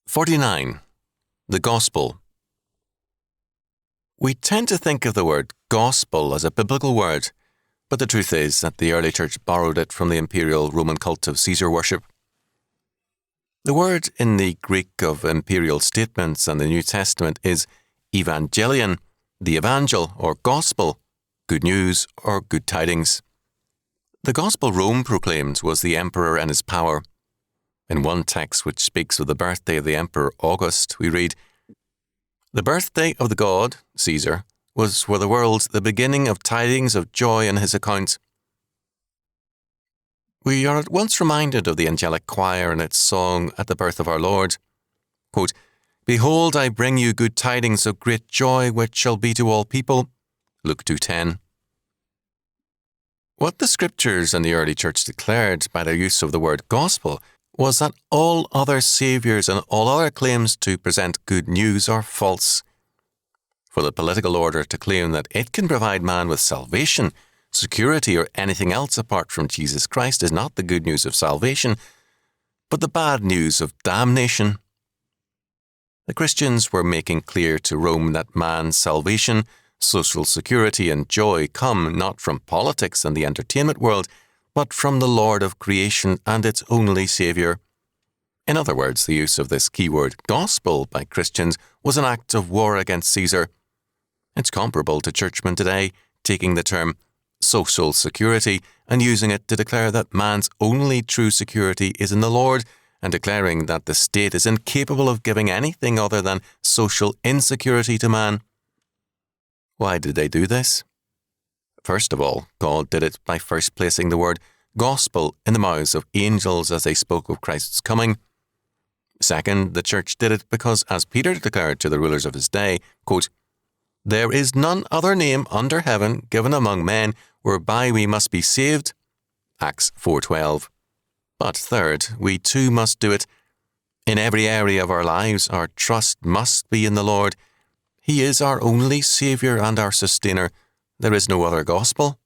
49. The Gospel. We tend to think of the word gospel as a biblical word, but the truth is that the early church borrowed it from the imperial Roman cult of Caesar worship. The word in the Greek of imperial statements and the New Testament is evangelion, the evangel or gospel, good news or good tidings. The gospel Rome proclaimed was the emperor and his power. In one text which speaks of the birthday of the Emperor August, we read, "The birthday of the god, Caesar, was for the world the beginning of tidings of joy in his account." We are at once reminded of the angelic choir in its song at the birth of our Lord. Quote, "Behold, I bring you good tidings of great joy, which shall be to all people." Luke 2:10. What the scriptures and the early church declared by their use of the word gospel was that all other saviours and all other claims to present good news are false. For the political order to claim that it can provide man with salvation, security, or anything else apart from Jesus Christ is not the good news of salvation, but the bad news of damnation. The Christians were making clear to Rome that man's salvation, social security, and joy come not from politics and the entertainment world, but from the Lord of creation and its only Saviour. In other words, the use of this keyword gospel by Christians was an act of war against Caesar. It's comparable to churchmen today taking the term social security and using it to declare that man's only true security is in the Lord, and declaring that the state is incapable of giving anything other than social insecurity to man. Why did they do this? First of all, God did it by first placing the word gospel in the mouths of angels as they spoke of Christ's coming. Second, the church did it because, as Peter declared to the rulers of his day, quote, "There is none other name under heaven given among men whereby we must be saved." Acts 4:12. But third, we too must do it. In every area of our lives, our trust must be in the Lord. He is our only Saviour and our sustainer. There is no other gospel.